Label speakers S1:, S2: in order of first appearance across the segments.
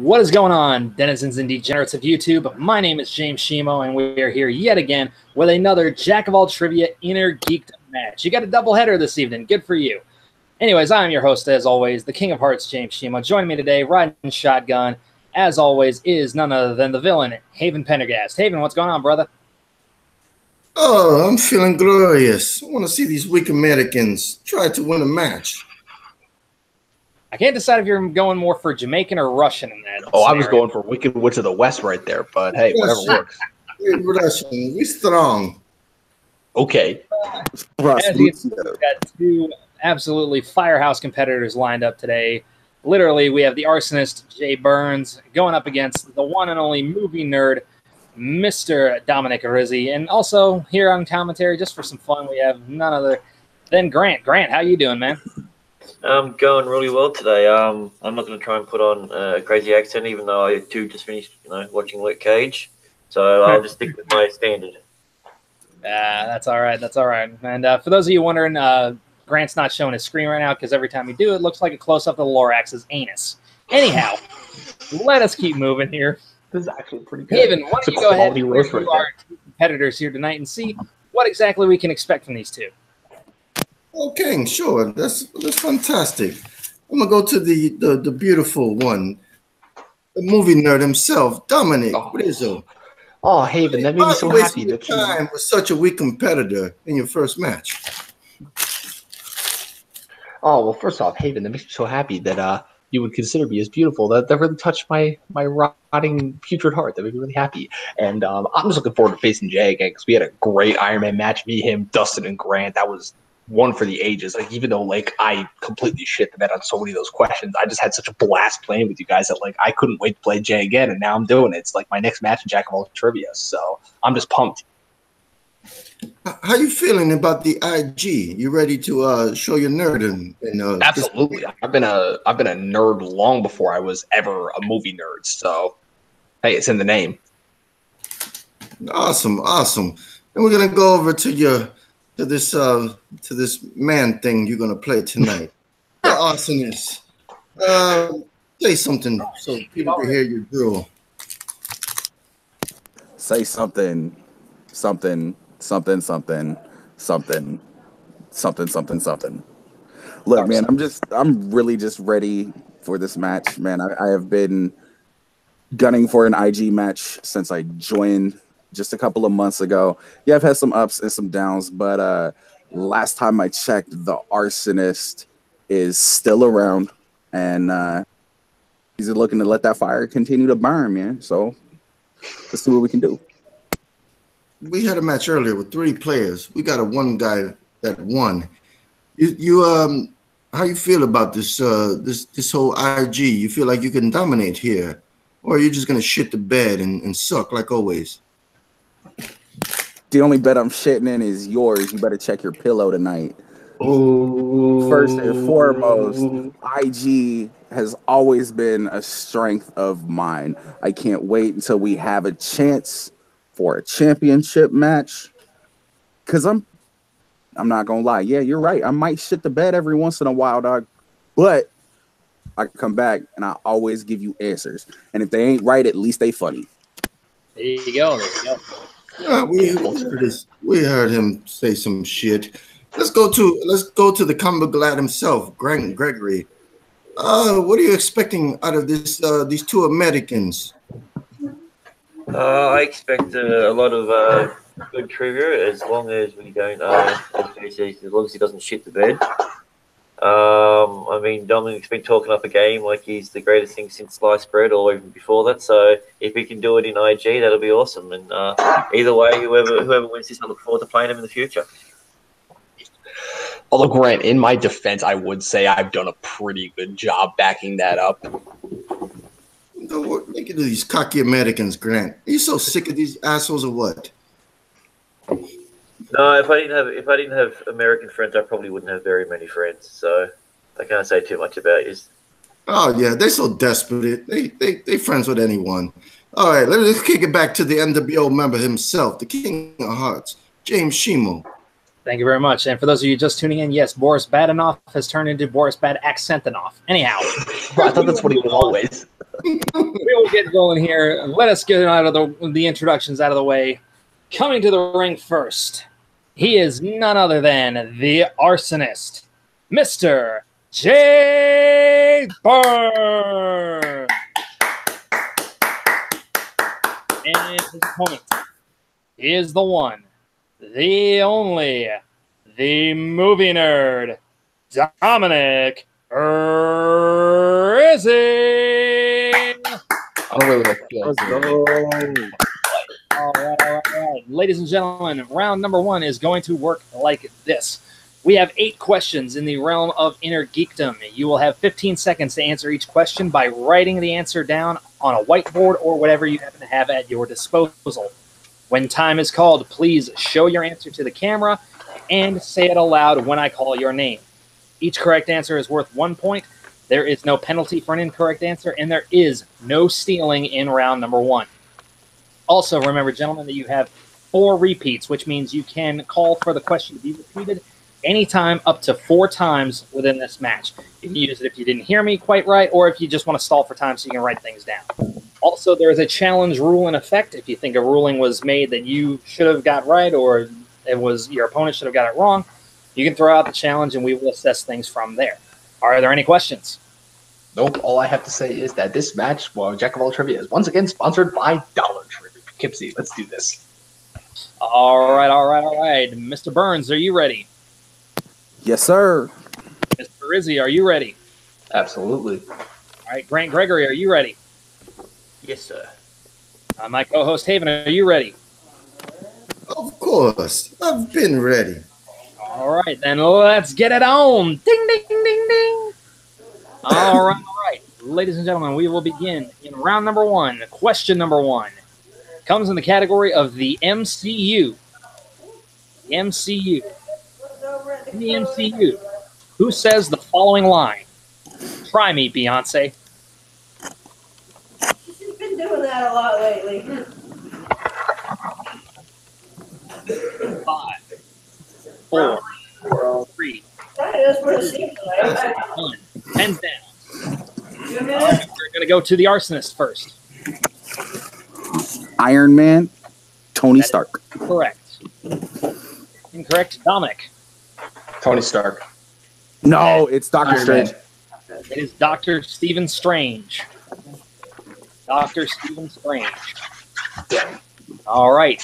S1: What is going on, denizens and degenerates of YouTube? My name is James Shimo, and we are here yet again with another Jack of All Trivia Inner Geekdom match. You got a doubleheader this evening. Good for you. Anyways, I am your host, as always, the King of Hearts, James Shimo. Joining me today, riding shotgun, as always, is none other than the villain, Haven Pendergast. Haven, what's going on, brother?
S2: Oh, I'm feeling glorious. I want to see these weak Americans try to win a match.
S1: I can't decide if you're going more for Jamaican or Russian in that.
S3: Oh, scenario. I was going for Wicked Witch of the West right there, but hey, whatever works.
S2: Russian, we strong.
S3: Okay.
S1: As you can see, we've got two absolutely firehouse competitors lined up today. Literally, we have the arsonist, Jay Burns, going up against the one and only movie nerd, Mr. Dominic Rizzi. And also, here on commentary, just for some fun, we have none other than Grant. Grant, how you doing, man?
S4: I'm going really well today. I'm not going to try and put on a crazy accent, even though I do just finished, watching Luke Cage. So I'll just stick with my standard.
S1: That's all right. That's all right. And for those of you wondering, Grant's not showing his screen right now because every time we do, it looks like a close-up of the Lorax's anus. Anyhow, let us keep moving here.
S3: This is actually pretty good.
S1: Haven, why don't you go ahead and review our two competitors here tonight and see what exactly we can expect from these two.
S2: Okay, sure. That's fantastic. I'm gonna go to the beautiful one, the movie nerd himself, Dominic Rizzi.
S3: Oh, Haven, that made me so happy that you
S2: time with such a weak competitor in your first match.
S3: Oh well, first off, Haven, that makes me so happy that you would consider me as beautiful. That really touched my rotting putrid heart. That made me really happy. And I'm just looking forward to facing Jay again because we had a great Iron Man match. Me, him, Dustin, and Grant. That was one for the ages. Like, even though I completely shit the bed on so many of those questions, I just had such a blast playing with you guys that I couldn't wait to play Jay again, and now I'm doing it. It's like my next match in Jack of All Trivia, so I'm just pumped.
S2: How you feeling about the IG? You ready to show your nerd?
S3: Absolutely. I've been a nerd long before I was ever a movie nerd. So hey, it's in the name.
S2: Awesome. And we're gonna go over to this man thing you're gonna play tonight. The awesomeness. Say something so people can hear your drill.
S5: Say something. Look, man, I'm really just ready for this match, man. I have been gunning for an IG match since I joined just a couple of months ago. Yeah, I've had some ups and some downs, but last time I checked, the arsonist is still around, and he's looking to let that fire continue to burn, man. So let's see what we can do.
S2: We had a match earlier with 3 players. We got one guy that won. You how you feel about this this whole IG? You feel like you can dominate here, or are you just gonna shit the bed and suck like always?
S5: The only bet I'm shitting in is yours. You better check your pillow tonight.
S3: Ooh.
S5: First and foremost, IG has always been a strength of mine. I can't wait until we have a chance for a championship match. Because I'm not going to lie. Yeah, you're right. I might shit the bed every once in a while, dog. But I come back and I always give you answers. And if they ain't right, at least they funny.
S1: There you go.
S2: We heard him say some shit. Let's go to the combo glad himself, Grant Gregory. What are you expecting out of these 2 Americans?
S4: I expect a lot of good trivia as long as we don't, as long as he doesn't shit the bed. I mean, Dominic's been talking up a game like he's the greatest thing since sliced bread or even before that. So if we can do it in IG, that'll be awesome. And either way, whoever wins this, I look forward to playing him in the future.
S3: Although, Grant, in my defense, I would say I've done a pretty good job backing that up.
S2: Look at these cocky Americans, Grant. Are you so sick of these assholes or what?
S4: No, if I didn't have American friends, I probably wouldn't have very many friends. So I can't say too much about you.
S2: Oh yeah, they're so desperate. They friends with anyone. All right, let's kick it back to the NWO member himself, the King of Hearts, James Shimo.
S1: Thank you very much. And for those of you just tuning in, yes, Boris Badanoff has turned into Boris Bad Accentonoff. Anyhow.
S3: I thought that's what he was always.
S1: We will get going here. Let us get out of the introductions out of the way. Coming to the ring first, he is none other than the arsonist, Mr. J. Burr. And his opponent is the one, the only, the movie nerd, Dominic Rizzi.
S3: I don't really like feeling.
S1: All right. Ladies and gentlemen, round number 1 is going to work like this. We have 8 questions in the realm of inner geekdom. You will have 15 seconds to answer each question by writing the answer down on a whiteboard or whatever you happen to have at your disposal. When time is called, please show your answer to the camera and say it aloud when I call your name. Each correct answer is worth 1 point. There is no penalty for an incorrect answer, and there is no stealing in round number 1. Also, remember, gentlemen, that you have 4 repeats, which means you can call for the question to be repeated anytime up to 4 times within this match. You can use it if you didn't hear me quite right, or if you just want to stall for time so you can write things down. Also, there is a challenge rule in effect. If you think a ruling was made that you should have got right, or it was your opponent should have got it wrong, you can throw out the challenge, and we will assess things from there. Are there any questions?
S3: Nope. All I have to say is that this match, Jack of All Trivia, is once again sponsored by Dollar Tree. Poughkeepsie, let's do this.
S1: All right. Mr. Burns, are you ready?
S5: Yes, sir.
S1: Mr. Rizzi, are you ready?
S3: Absolutely.
S1: All right, Grant Gregory, are you ready?
S4: Yes, sir.
S1: My co-host Haven, are you ready?
S2: Of course. I've been ready.
S1: All right, then let's get it on. Ding, ding, ding, ding. All right. Ladies and gentlemen, we will begin in round number 1. Question number 1 comes in the category of the MCU. The MCU. In the MCU, who says the following line? Try me, Beyonce.
S6: She's been doing that a lot lately.
S1: 5, 4, 3,
S6: That's what it seems like.
S1: 1. Pens down. All right, we're going to go to the arsonist first.
S5: Iron Man, Tony Stark.
S1: Correct. Incorrect. Dominic.
S3: Tony Stark.
S5: No, it's Doctor Strange.
S1: It is Dr. Stephen Strange. Dr. Stephen Strange. All right.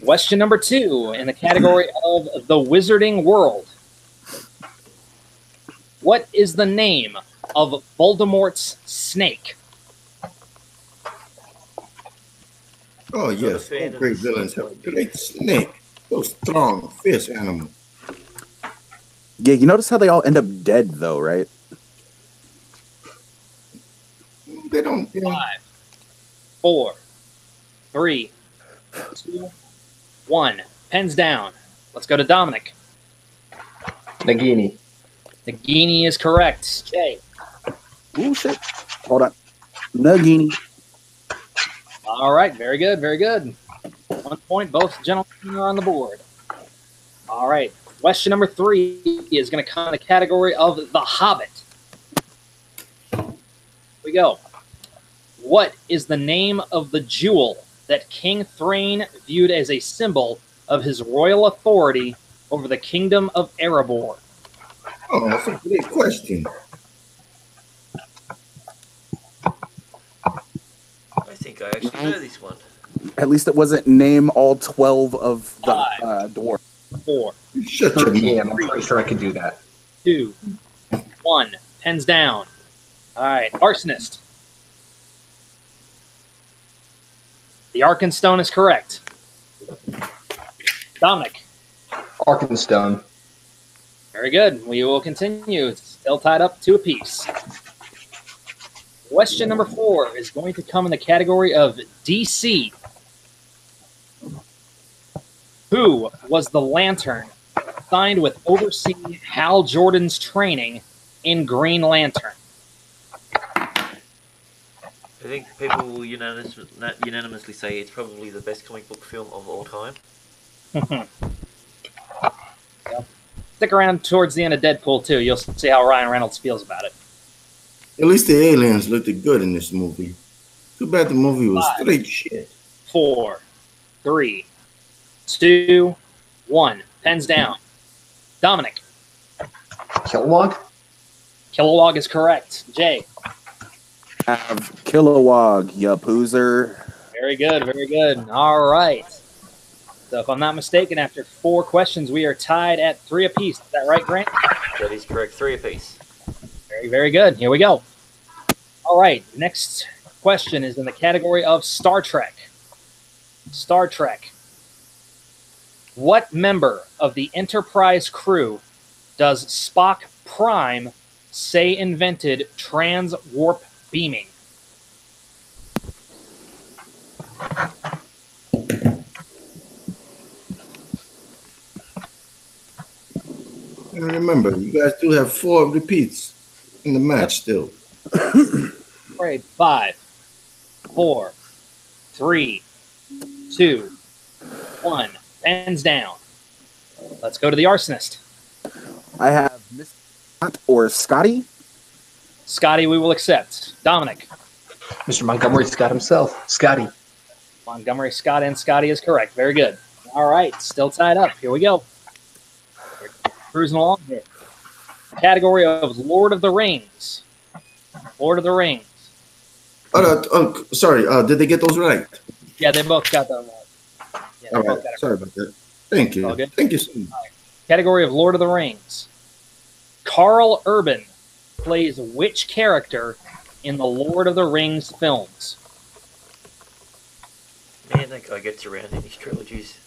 S1: Question number 2 in the category of the Wizarding World. What is the name of Voldemort's snake?
S2: Oh, yes. All great villains have a great snake. So strong, fierce animal.
S5: Yeah, you notice how they all end up dead, though, right?
S2: They don't.
S1: 5, 4, 3, 2, 1. Pens down. Let's go to Dominic.
S3: Nagini.
S1: Nagini is correct. Jay.
S5: Ooh, shit. Hold on. Nagini.
S1: All right. Very good. 1 point. Both gentlemen are on the board. All right. Question number 3 is going to come in the category of The Hobbit. Here we go. What is the name of the jewel that King Thrain viewed as a symbol of his royal authority over the kingdom of Erebor?
S2: Oh, that's a great question.
S4: I think I actually know this one.
S5: At least it wasn't name all 12 of the dwarf.
S1: 4,
S2: Shut your mouth.
S3: Yeah, I'm pretty sure I can do that.
S1: 2, 1. Pens down. All right. Arsonist. The Arkenstone is correct. Dominic.
S3: Arkenstone.
S1: Very good. We will continue. It's still tied up 2 apiece. Question number 4 is going to come in the category of DC. Who was the Lantern signed with overseeing Hal Jordan's training in Green Lantern?
S4: I think people will unanimously say it's probably the best comic book film of all time.
S1: Stick around towards the end of Deadpool 2. You'll see how Ryan Reynolds feels about it.
S2: At least the aliens looked good in this movie. Too bad the movie was
S1: 5,
S2: straight shit.
S1: 4, 3, 2, 1. Pens down. Dominic.
S3: Kilowog?
S1: Kilowog is correct. Jay.
S5: Have Kilowog, ya poozer.
S1: Very good, very good. All right. So if I'm not mistaken, after 4 questions, we are tied at 3 apiece. Is that right, Grant?
S4: That is correct. 3 apiece.
S1: Very, very good. Here we go. All right. Next question is in the category of Star Trek. Star Trek. What member of the Enterprise crew does Spock Prime say invented trans-warp beaming?
S2: And remember, you guys do have 4 repeats in the match still.
S1: All right. 5, 4, 3, 2, 1. Pens down. Let's go to the arsonist.
S5: I have Mr. Scott or Scotty.
S1: Scotty, we will accept. Dominic.
S3: Mr. Montgomery Scott himself. Scotty.
S1: Montgomery Scott and Scotty is correct. Very good. All right. Still tied up. Here we go. We're cruising along here. Category of Lord of the Rings. Lord of the Rings.
S2: Sorry. Did they get those right?
S1: Yeah, they both got that right. Yeah, they
S2: All
S1: both
S2: right.
S1: got it
S2: Sorry
S1: right.
S2: about that. Thank you.
S1: All good.
S2: Thank you so much.
S1: Category of Lord of the Rings. Carl Urban plays which character in the Lord of the Rings films?
S4: Man, that guy gets around in these trilogies.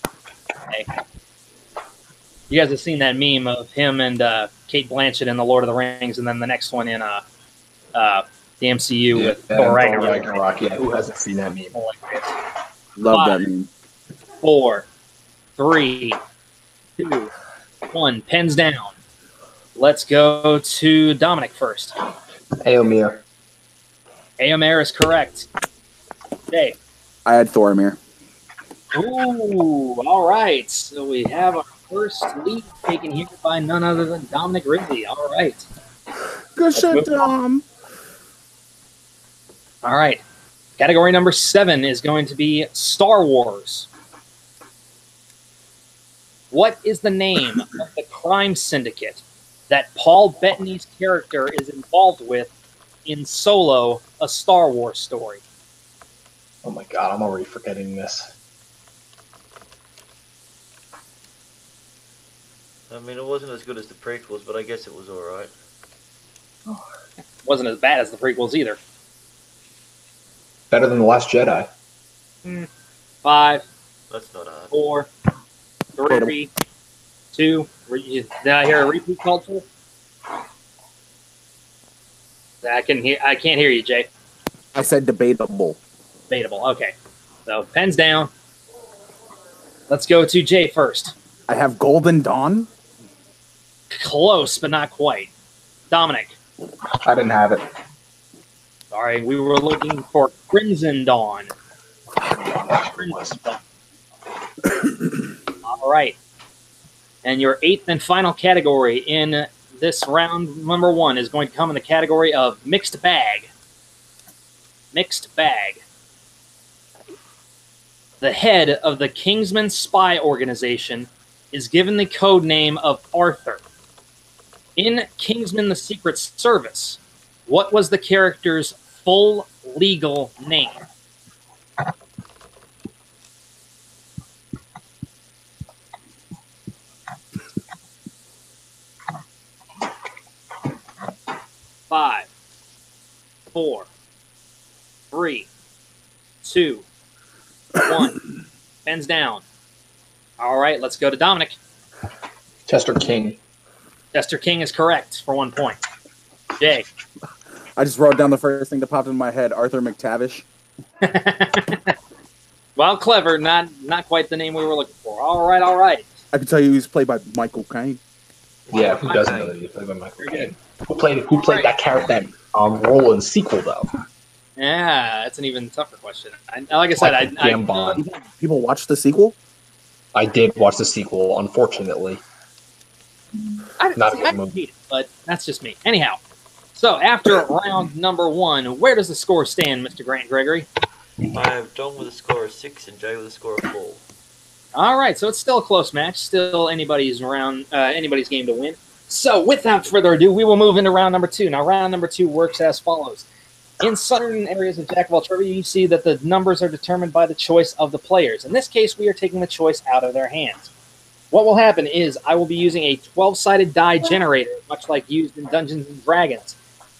S1: Hey. You guys have seen that meme of him and Kate Blanchett in the Lord of the Rings, and then the next one in the MCU with Thor Ragnarok.
S3: Yeah, who hasn't seen that meme?
S5: Love
S1: 5,
S5: that meme.
S1: 4, 3, 2, 1. Pens down. Let's go to Dominic first.
S3: Eomir.
S1: Eomer is correct. Jay.
S5: I had Thormir.
S1: Ooh, all right. So we have our first lead taken here by none other than Dominic Rizzi. All right.
S5: Good shit, Dom.
S1: All right. Category number 7 is going to be Star Wars. What is the name of the crime syndicate that Paul Bettany's character is involved with in Solo, a Star Wars story?
S3: Oh my god, I'm already forgetting this.
S4: I mean, it wasn't as good as the prequels, but I guess it was alright.
S1: Wasn't as bad as the prequels either.
S3: Better than The Last Jedi.
S1: 5,
S4: That's not hard.
S1: 4, 3, 2. Did I hear a repeat called for? I can't hear you, Jay.
S5: I said debatable.
S1: Debatable. Okay. So pens down. Let's go to Jay first.
S5: I have Golden Dawn.
S1: Close, but not quite. Dominic.
S3: I didn't have it.
S1: Sorry, we were looking for Crimson Dawn. Crimson Dawn. All right. And your 8th and final category in this round number 1 is going to come in the category of Mixed Bag. Mixed Bag. The head of the Kingsman spy organization is given the code name of Arthur. In Kingsman: The Secret Service, what was the character's full legal name? Five, 4, 3, 2, 1. Pens down. All right, let's go to Dominic.
S3: Chester King.
S1: Chester King is correct for 1 point. Jay.
S5: I just wrote down the first thing that popped in my head, Arthur McTavish.
S1: Well, clever. Not quite the name we were looking for. All right, all right.
S5: I can tell you he's played by Michael Caine.
S3: Yeah, who doesn't know that he played by Michael Caine? Who played that character, that role in the sequel, though?
S1: Yeah, that's an even tougher question. Like I said,
S3: Gambon.
S5: People watch the sequel?
S3: I did watch the sequel, unfortunately. Not a good movie.
S1: hate it, but that's just me. Anyhow, So after round number 1, where does the score stand, Mr. Grant Gregory?
S4: I have John with a score of 6 and Jay with a score of 4.
S1: All right, so it's still a close match. Still anybody's game to win. So without further ado, we will move into round number 2. Now, round number 2 works as follows. In certain areas of Jack of all trivia, you see that the numbers are determined by the choice of the players. In this case, we are taking the choice out of their hands. What will happen is I will be using a 12-sided die generator, much like used in Dungeons & Dragons,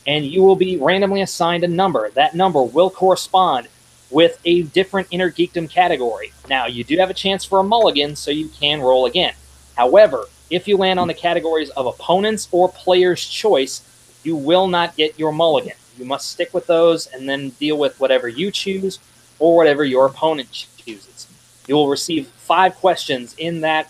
S1: and you will be randomly assigned a number. That number will correspond with a different Inner Geekdom category. Now, you do have a chance for a mulligan, so you can roll again. However, if you land on the categories of opponents or player's choice, you will not get your mulligan. You must stick with those and then deal with whatever you choose or whatever your opponent chooses. You will receive 5 questions in that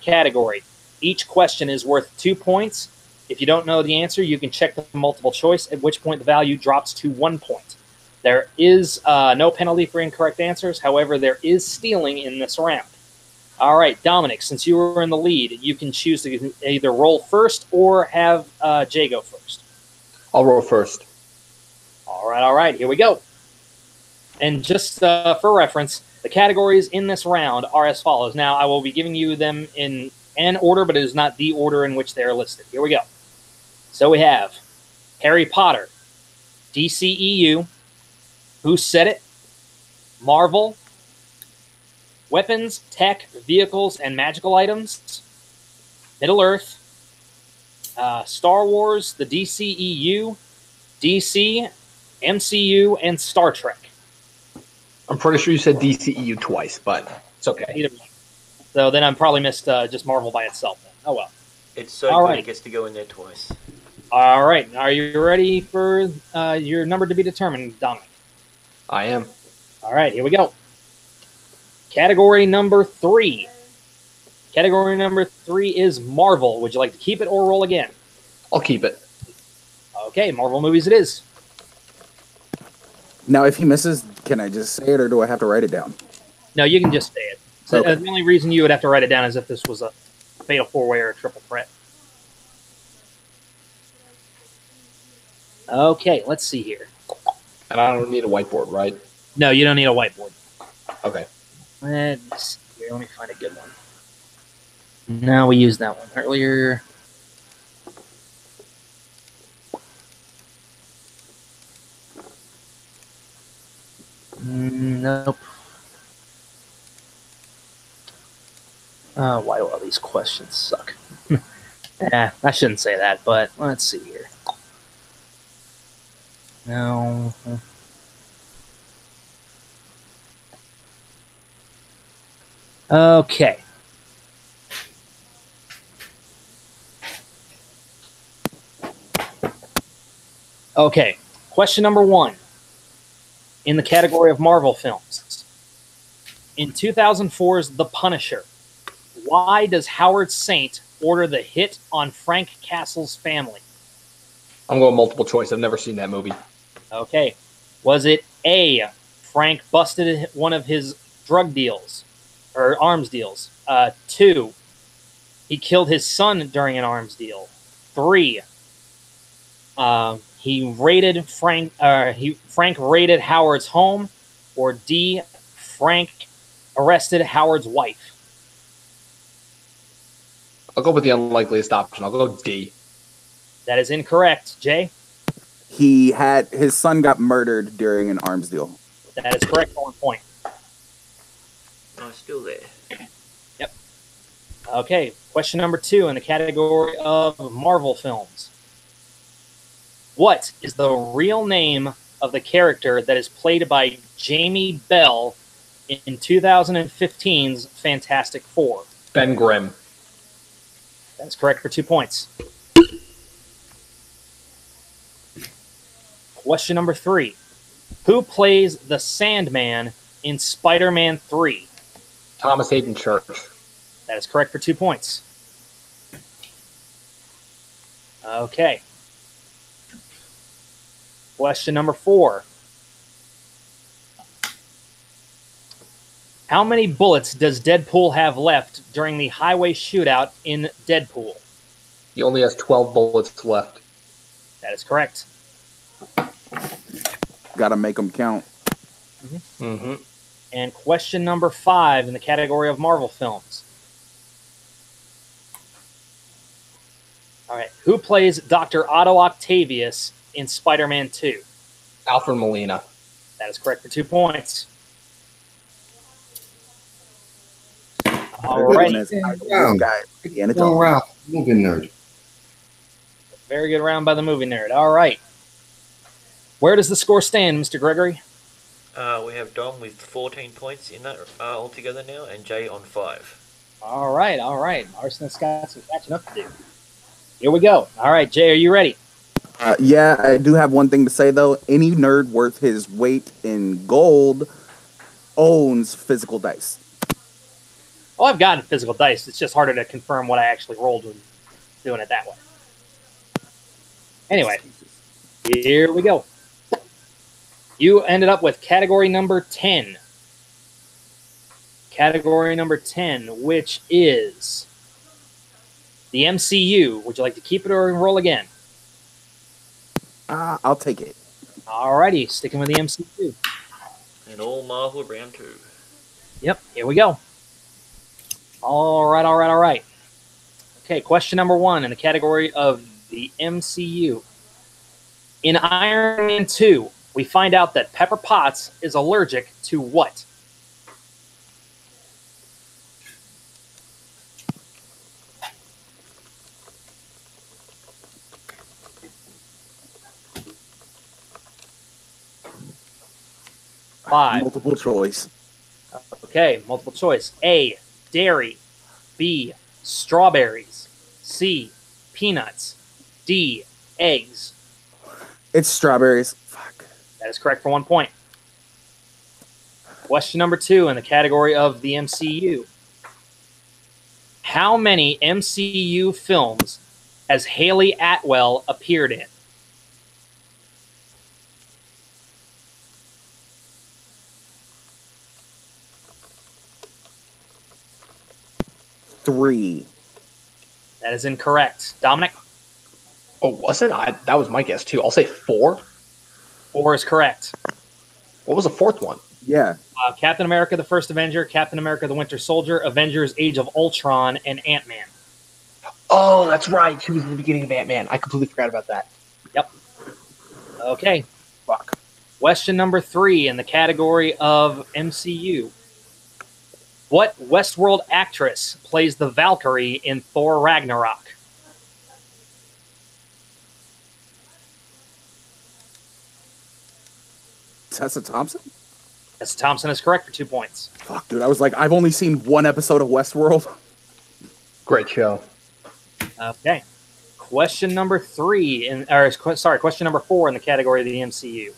S1: category. Each question is worth 2 points. If you don't know the answer, you can check the multiple choice, at which point the value drops to 1 point. There is no penalty for incorrect answers. However, there is stealing in this round. All right, Dominic, since you were in the lead, you can choose to either roll first or have Jay go first.
S3: I'll roll first.
S1: All right, here we go. And just for reference, the categories in this round are as follows. Now, I will be giving you them in an order, but it is not the order in which they're listed. Here we go. So we have Harry Potter, DCEU, Who Said It, Marvel, Weapons, Tech, Vehicles, and Magical Items, Middle-earth, Star Wars, the DCEU, DC, MCU, and Star Trek.
S3: I'm pretty sure you said DCEU twice, but it's okay.
S1: Either one. So then I probably missed just Marvel by itself. Then. Oh, well.
S4: It's so good it gets to go in there twice.
S1: All right. Are you ready for your number to be determined, Dominic?
S3: I am.
S1: All right. Here we go. Category number 3. Category number 3 is Marvel. Would you like to keep it or roll again?
S3: I'll keep it.
S1: Okay. Marvel movies it is.
S5: Now, if he misses, can I just say it, or do I have to write it down?
S1: No, you can just say it. So
S5: Okay.
S1: the only reason you would have to write it down is if this was a fatal 4-way or a triple threat. Okay, let's see here.
S3: And I don't need a whiteboard, right?
S1: No, you don't need a whiteboard.
S3: Okay.
S1: Let's see here. Let me find a good one. No, we used that one earlier. Nope. Why do all these questions suck? I shouldn't say that, but let's see here. No. Okay. Okay. Question number 1. In the category of Marvel films. In 2004's The Punisher, why does Howard Saint order the hit on Frank Castle's family?
S3: I'm going multiple choice. I've never seen that movie.
S1: Okay. Was it A, Frank busted one of his drug deals or arms deals? 2, he killed his son during an arms deal. 3, Frank raided Howard's home. Or D, Frank arrested Howard's wife.
S3: I'll go with the unlikeliest option. I'll go D.
S1: That is incorrect. Jay?
S5: His son got murdered during an arms deal.
S1: That is correct for 1 point.
S4: I'm still there.
S1: Yep. Okay, question number 2 in the category of Marvel films. What is the real name of the character that is played by Jamie Bell in 2015's Fantastic Four?
S3: Ben Grimm.
S1: That's correct for 2 points. Question number 3. Who plays the Sandman in Spider-Man 3?
S3: Thomas Hayden Church.
S1: That is correct for 2 points. Okay. Question number 4. How many bullets does Deadpool have left during the highway shootout in Deadpool?
S3: He only has 12 bullets left.
S1: That is correct.
S5: Gotta make them count.
S1: And question number 5 in the category of Marvel films. All right. Who plays Dr. Otto Octavius in Spider-Man 2?
S3: Alfred Molina.
S1: That is correct for 2 points. All right.
S2: Long round. Movie nerd.
S1: Very good round by the movie nerd. All right. Where does the score stand, Mr. Gregory?
S4: We have Dom with 14 points in that altogether now, and Jay on 5.
S1: All right. Arson's got some catching up to do. Here we go. All right, Jay, are you ready?
S5: Yeah, I do have one thing to say, though. Any nerd worth his weight in gold owns physical dice.
S1: Well, I've gotten physical dice. It's just harder to confirm what I actually rolled when doing it that way. Anyway, here we go. You ended up with category number 10. Category number 10, which is the MCU. Would you like to keep it or roll again?
S5: I'll take it.
S1: Alrighty, sticking with the MCU.
S4: And all Marvel round 2.
S1: Yep, here we go. All right. Okay, question number 1 in the category of the MCU. In Iron Man 2, we find out that Pepper Potts is allergic to what? Five.
S5: Multiple choice.
S1: Okay, multiple choice. A, dairy. B, strawberries. C, peanuts. D, eggs.
S5: It's strawberries. Fuck.
S1: That is correct for 1 point. Question number 2 in the category of the MCU. How many MCU films has Haley Atwell appeared in?
S5: Three.
S1: That is incorrect. Dominic?
S3: Oh, was it? That was my guess, too. I'll say 4.
S1: 4 is correct.
S3: What was the 4th one?
S5: Yeah.
S1: Captain America, the First Avenger, Captain America, the Winter Soldier, Avengers, Age of Ultron, and Ant-Man.
S3: Oh, that's right. He was in the beginning of Ant-Man. I completely forgot about that.
S1: Yep. Okay.
S3: Fuck.
S1: Question number 3 in the category of MCU. What Westworld actress plays the Valkyrie in Thor Ragnarok?
S5: Tessa Thompson?
S1: Tessa Thompson is correct for 2 points.
S5: Fuck, dude. I was like, I've only seen one episode of Westworld.
S3: Great show.
S1: Okay. Question number 4 in the category of the MCU.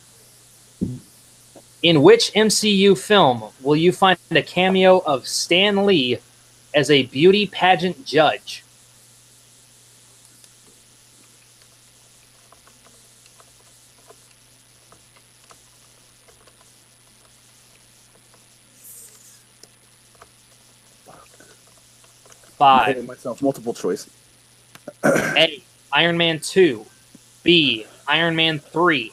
S1: In which MCU film will you find a cameo of Stan Lee as a beauty pageant judge?
S5: I'm hitting myself. Multiple choice.
S1: A, Iron Man 2. B, Iron Man 3.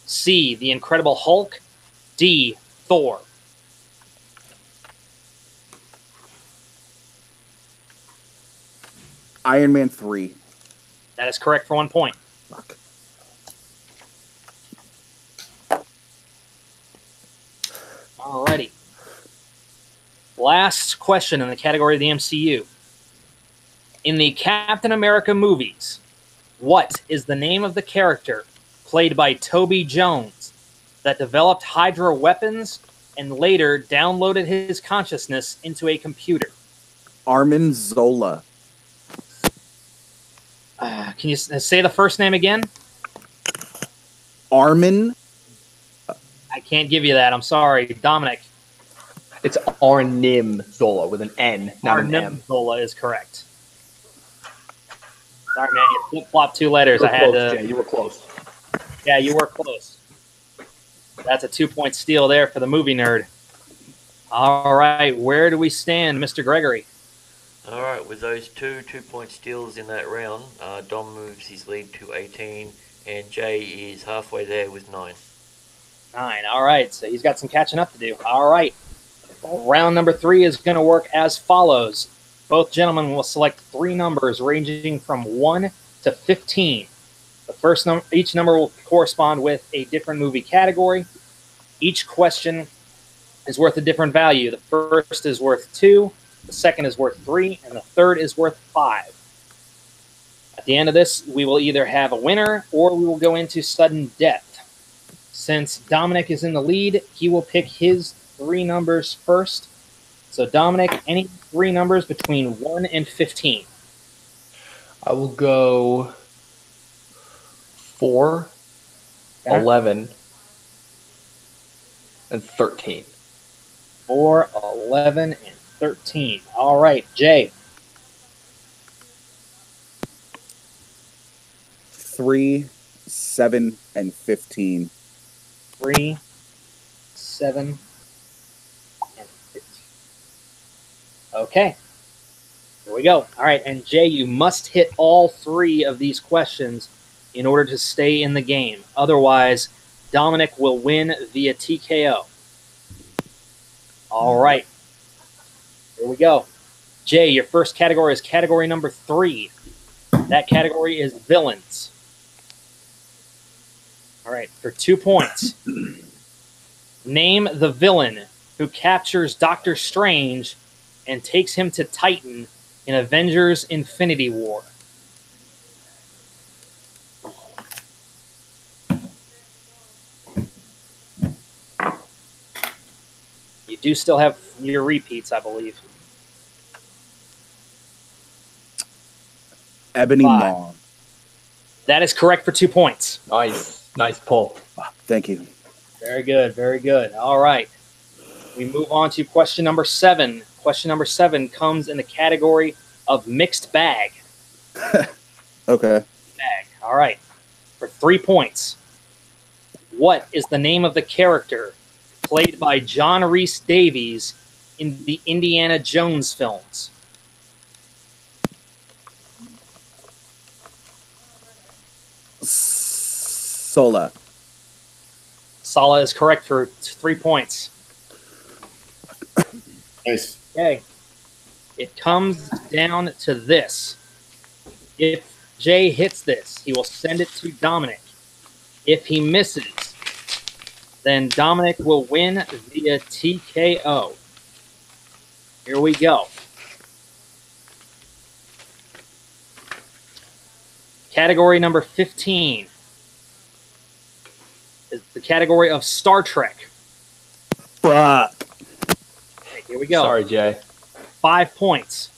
S1: C, The Incredible Hulk. D, Thor.
S5: Iron Man 3.
S1: That is correct for 1 point.
S5: Fuck.
S1: Alrighty. Last question in the category of the MCU. In the Captain America movies, what is the name of the character played by Toby Jones that developed Hydra weapons and later downloaded his consciousness into a computer?
S5: Armin Zola.
S1: Can you say the first name again?
S5: Armin.
S1: I can't give you that. I'm sorry. Dominic.
S3: It's Arnim Zola with an N, not an M.
S1: Arnim Zola is correct. Sorry, man. You flip-flopped 2 letters.
S3: You were
S1: I had
S3: close,
S1: to.
S3: Jay. You were close.
S1: Yeah, you were close. That's a 2-point steal there for the movie nerd. All right, where do we stand, Mr. Gregory?
S4: All right, with those 2 2-point steals in that round, Dom moves his lead to 18, and Jay is halfway there with 9.
S1: 9. All right, so he's got some catching up to do. All right. Round number 3 is going to work as follows. Both gentlemen will select 3 numbers ranging from 1 to 15. The first number, each number will correspond with a different movie category. Each question is worth a different value. The first is worth 2, the second is worth 3, and the third is worth 5. At the end of this, we will either have a winner or we will go into sudden death. Since Dominic is in the lead, he will pick his 3 numbers first. So, Dominic, any 3 numbers between 1 and 15?
S3: I will go 4,
S1: Okay.
S3: 11, and 13.
S1: 4, 11, and 13. All right, Jay.
S5: 3, 7, and 15.
S1: 3, 7, and 15. Okay. Here we go. All right, and Jay, you must hit all 3 of these questions in order to stay in the game. Otherwise, Dominic will win via TKO. All right. Here we go. Jay, your first category is category number 3. That category is villains. All right, for 2 points. Name the villain who captures Doctor Strange and takes him to Titan in Avengers Infinity War. You do still have your repeats, I believe.
S5: Ebony
S1: 5.
S5: Maw.
S1: That is correct for 2 points.
S3: Nice pull.
S5: Thank you.
S1: Very good, very good. All right. We move on to question number 7. Question number 7 comes in the category of mixed bag.
S5: Okay.
S1: Bag. All right. For 3 points. What is the name of the character played by John Rhys Davies in the Indiana Jones films?
S5: Sola.
S1: Sala is correct for 3 points.
S2: Nice.
S1: Okay. It comes down to this. If Jay hits this, he will send it to Dominic. If he misses, then Dominic will win via TKO. Here we go. Category number 15 is the category of Star Trek.
S5: Fuck.
S1: Okay, here we go.
S3: Sorry, Jay.
S1: 5 points.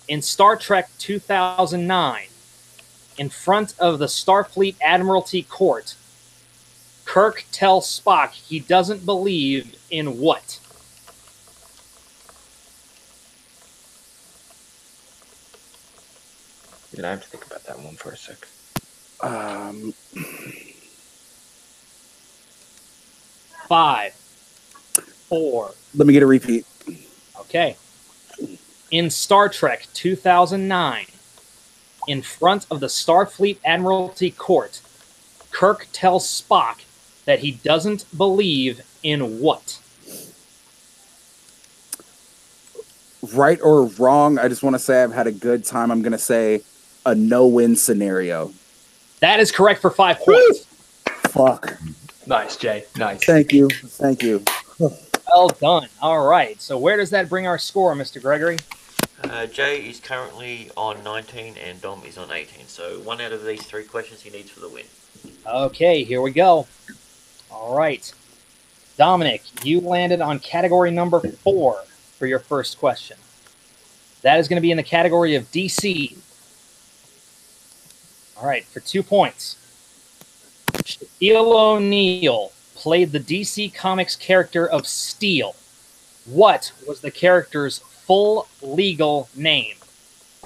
S1: In Star Trek 2009, in front of the Starfleet Admiralty Court, Kirk tells Spock he doesn't believe in what?
S3: I have to think about that one for a sec.
S1: 5, 4.
S5: Let me get a repeat.
S1: Okay. In Star Trek 2009, in front of the Starfleet Admiralty Court, Kirk tells Spock that he doesn't believe in what?
S5: Right or wrong, I just want to say I've had a good time. I'm going to say a no-win scenario.
S1: That is correct for 5 points.
S5: Fuck.
S3: Nice, Jay. Nice.
S5: Thank you. Thank you.
S1: Well done. All right. So where does that bring our score, Mr. Gregory?
S4: Jay is currently on 19 and Dom is on 18. So 1 out of these 3 questions he needs for the win.
S1: Okay, here we go. All right. Dominic, you landed on category number 4 for your first question. That is going to be in the category of DC. All right, for 2 points. Shaquille O'Neal played the DC Comics character of Steel. What was the character's full legal name?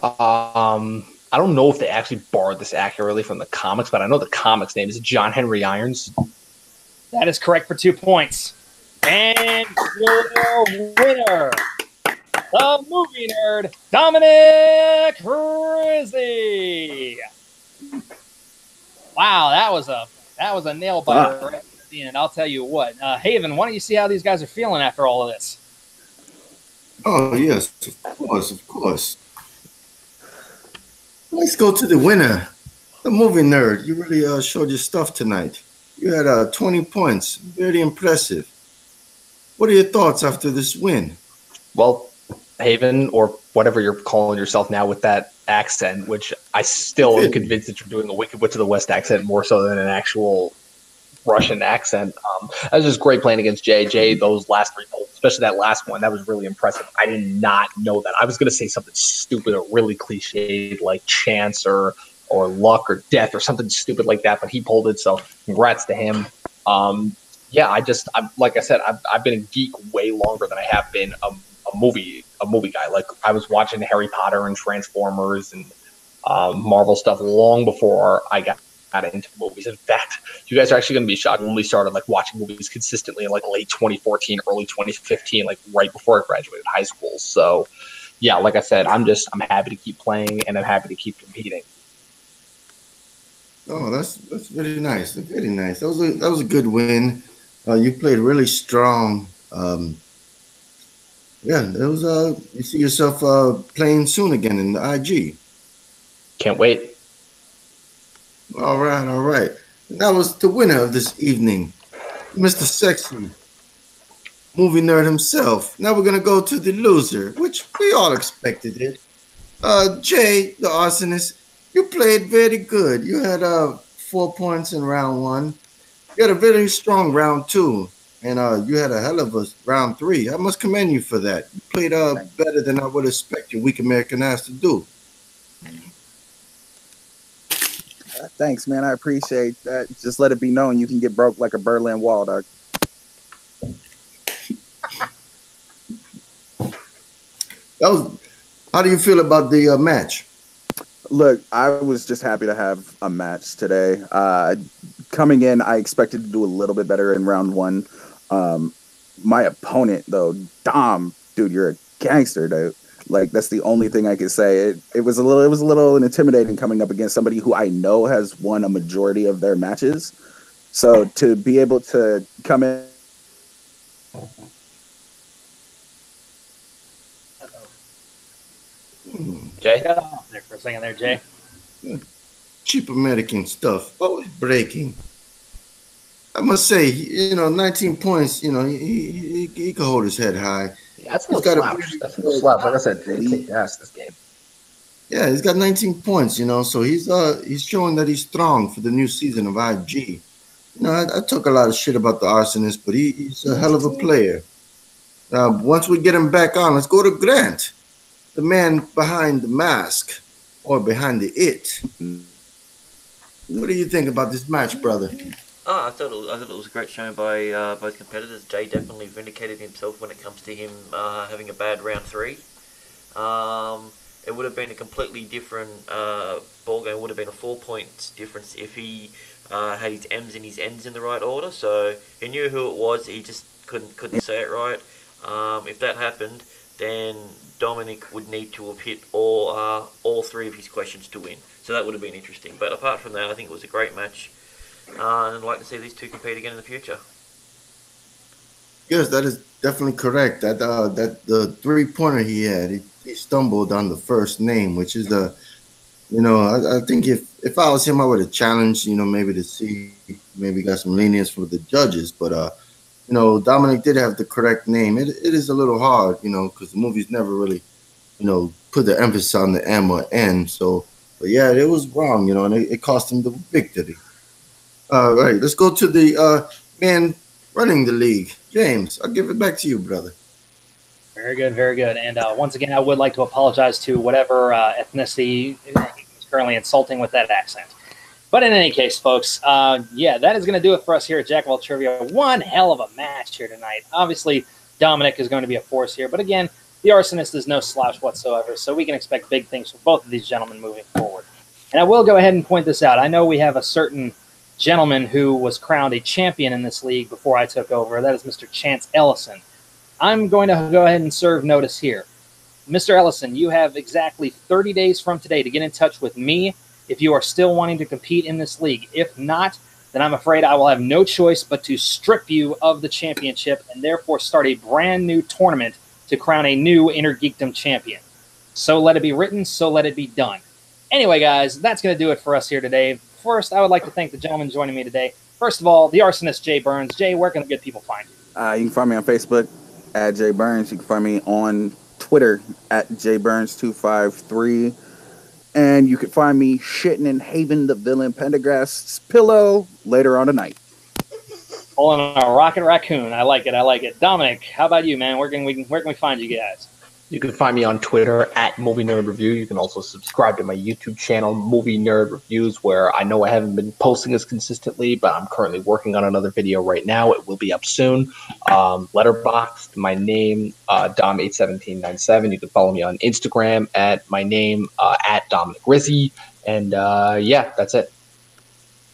S3: I don't know if they actually borrowed this accurately from the comics, but I know the comics name is John Henry Irons.
S1: That is correct for 2 points. And your winner, the movie nerd, Dominic Rizzi. Wow, that was a nail biter right at the end. I'll tell you what. Haven, why don't you see how these guys are feeling after all of this?
S2: Oh, yes, of course, of course. Let's go to the winner, the movie nerd. You really showed your stuff tonight. You had 20 points. Very impressive. What are your thoughts after this win?
S3: Well, Haven, or whatever you're calling yourself now with that accent, which I still am convinced that you're doing a Wicked Witch of the West accent more so than an actual Russian accent. That was just great playing against Jay. Those last 3 polls, especially that last one, that was really impressive. I did not know that. I was going to say something stupid or really cliched like chance or luck or death or something stupid like that, but he pulled it, so congrats to him. Yeah, I'm like I said, I've been a geek way longer than I have been a movie guy. Like, I was watching Harry Potter and Transformers and Marvel stuff long before I got into movies. In fact, you guys are actually going to be shocked when we started like watching movies consistently in like late 2014, early 2015, like right before I graduated high school. So yeah, like I said, I'm happy to keep playing and I'm happy to keep competing.
S2: Oh, that's very nice. Very nice. That was a good win. You played really strong. Yeah, that was you see yourself playing soon again in the IG.
S3: Can't wait.
S2: All right, all right. That was the winner of this evening, Mr. Sexy, movie nerd himself. Now we're gonna go to the loser, which we all expected it. Jay, the arsonist, you played very good. You had 4 points in round 1. You had a very strong round 2, and you had a hell of a round 3. I must commend you for that. You played better than I would expect your weak American ass to do.
S5: Thanks, man. I appreciate that. Just let it be known you can get broke like a Berlin Wall, dog.
S2: How do you feel about the match?
S5: Look, I was just happy to have a match today. Coming in, I expected to do a little bit better in round 1. My opponent, though, Dom, dude, you're a gangster, dude. Like, that's the only thing I could say. It was a little intimidating coming up against somebody who I know has won a majority of their matches. So to be able to come in.
S3: Jay?
S1: Got off there for a second there, Jay.
S2: Cheap American stuff, always breaking. I must say, 19 points, he can hold his head high.
S3: Yeah, that's no slap. That's no slap. Like I said, Jay kicked ass this game.
S2: Yeah, he's got 19 points, so he's showing that he's strong for the new season of IG. I talk a lot of shit about the arsonist, but he's a hell of a player. Once we get him back on, let's go to Grant, the man behind the mask, or behind the it. What do you think about this match, brother?
S4: I thought it was a great showing by both competitors. Jay definitely vindicated himself when it comes to him having a bad round 3. It would have been a completely different ball game. It would have been a 4 points difference if he had his M's and his N's in the right order. So he knew who it was. He just couldn't say it right. If that happened, then Dominic would need to have hit all 3 of his questions to win. So that would have been interesting. But apart from that, I think it was a great match. And I'd like to see these two compete again in the future.
S2: Yes, that is definitely correct. That the 3-pointer he had, he stumbled on the first name, which is I think if I was him, I would have challenged, maybe to see, maybe got some lenience for the judges. But Dominic did have the correct name. It is a little hard, because the movie's never really, put the emphasis on the M or N. So, but yeah, it was wrong, and it cost him the victory. All right, let's go to the man running the league. James, I'll give it back to you, brother.
S1: Very good, very good. And once again, I would like to apologize to whatever ethnicity is currently insulting with that accent. But in any case, folks, yeah, that is going to do it for us here at Jack of All Trivia. One hell of a match here tonight. Obviously, Dominic is going to be a force here. But again, the arsonist is no slouch whatsoever, so we can expect big things from both of these gentlemen moving forward. And I will go ahead and point this out. I know we have a certain gentleman who was crowned a champion in this league before I took over. That is Mr. Chance Ellison. I'm going to go ahead and serve notice here. Mr. Ellison, you have exactly 30 days from today to get in touch with me if you are still wanting to compete in this league. If not, then I'm afraid I will have no choice but to strip you of the championship and therefore start a brand new tournament to crown a new Inner Geekdom champion. So let it be written, so let it be done. Anyway, guys, that's going to do it for us here today. First, I would like to thank the gentleman joining me today. First of all, the arsonist, Jay Burns. Jay, where can the good people find you?
S5: You can find me on Facebook at Jay Burns. You can find me on Twitter at JBurns253. And you can find me shitting in Haven the Villain Pendergast's pillow later on tonight.
S1: Pulling a rocket raccoon. I like it. I like it. Dominic, how about you, man? Where can we find you guys?
S3: You can find me on Twitter at Movie Nerd Review. You can also subscribe to my YouTube channel, Movie Nerd Reviews, where I know I haven't been posting as consistently, but I'm currently working on another video right now. It will be up soon. Letterboxd, my name, Dom81797. You can follow me on Instagram at my name, at Dominic Rizzi. And yeah, that's it.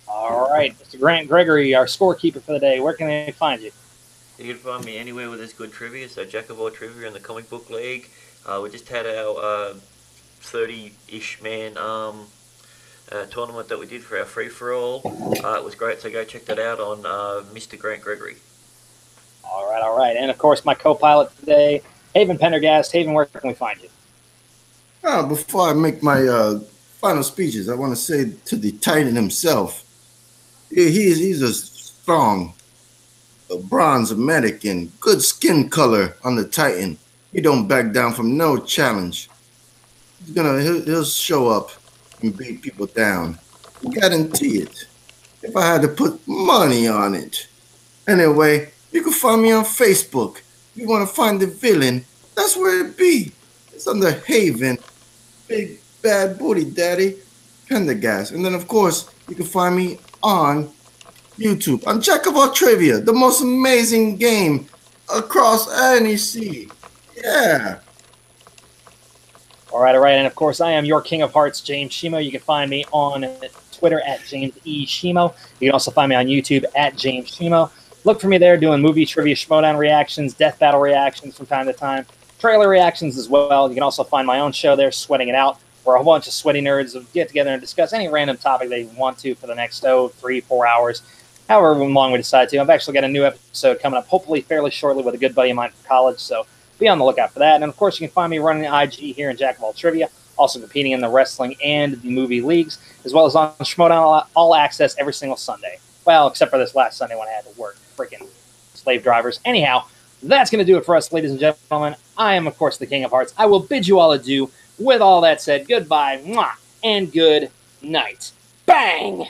S1: All right, Mr. Grant Gregory, our scorekeeper for the day. Where can they find you?
S4: You can find me anywhere where there's good trivia. So Jack of all trivia in the comic book league. We just had our 30-ish man tournament that we did for our free-for-all. It was great, so go check that out on Mr. Grant Gregory.
S1: All right. And, of course, my co-pilot today, Haven Pendergast. Haven, where can we find you?
S2: Before I make my final speeches, I want to say to the Titan himself, he's a strong, bronze American, good skin color on the Titan. He don't back down from no challenge. He'll show up and beat people down. Guarantee it. If I had to put money on it. Anyway, you can find me on Facebook. If you want to find the villain, that's where it be. It's under Haven, Big Bad Booty Daddy, Pendergast. And then, of course, you can find me on YouTube, on Jack of all Trivia, the most amazing game across any sea. Yeah.
S1: All right. And, of course, I am your King of Hearts, James Shimo. You can find me on Twitter at James E. Shimo. You can also find me on YouTube at James Shimo. Look for me there doing movie trivia, Schmodown reactions, death battle reactions from time to time, trailer reactions as well. You can also find my own show there, Sweating It Out, where a whole bunch of sweaty nerds will get together and discuss any random topic they want to for the next 3-4 hours, however long we decide to. I've actually got a new episode coming up, hopefully fairly shortly, with a good buddy of mine from college, so be on the lookout for that. And, of course, you can find me running the IG here in Jack of All Trivia, also competing in the wrestling and the movie leagues, as well as on Schmodown All Access every single Sunday. Well, except for this last Sunday when I had to work. Freaking slave drivers. Anyhow, that's going to do it for us, ladies and gentlemen. I am, of course, the King of Hearts. I will bid you all adieu. With all that said, goodbye, mwah, and good night. Bang!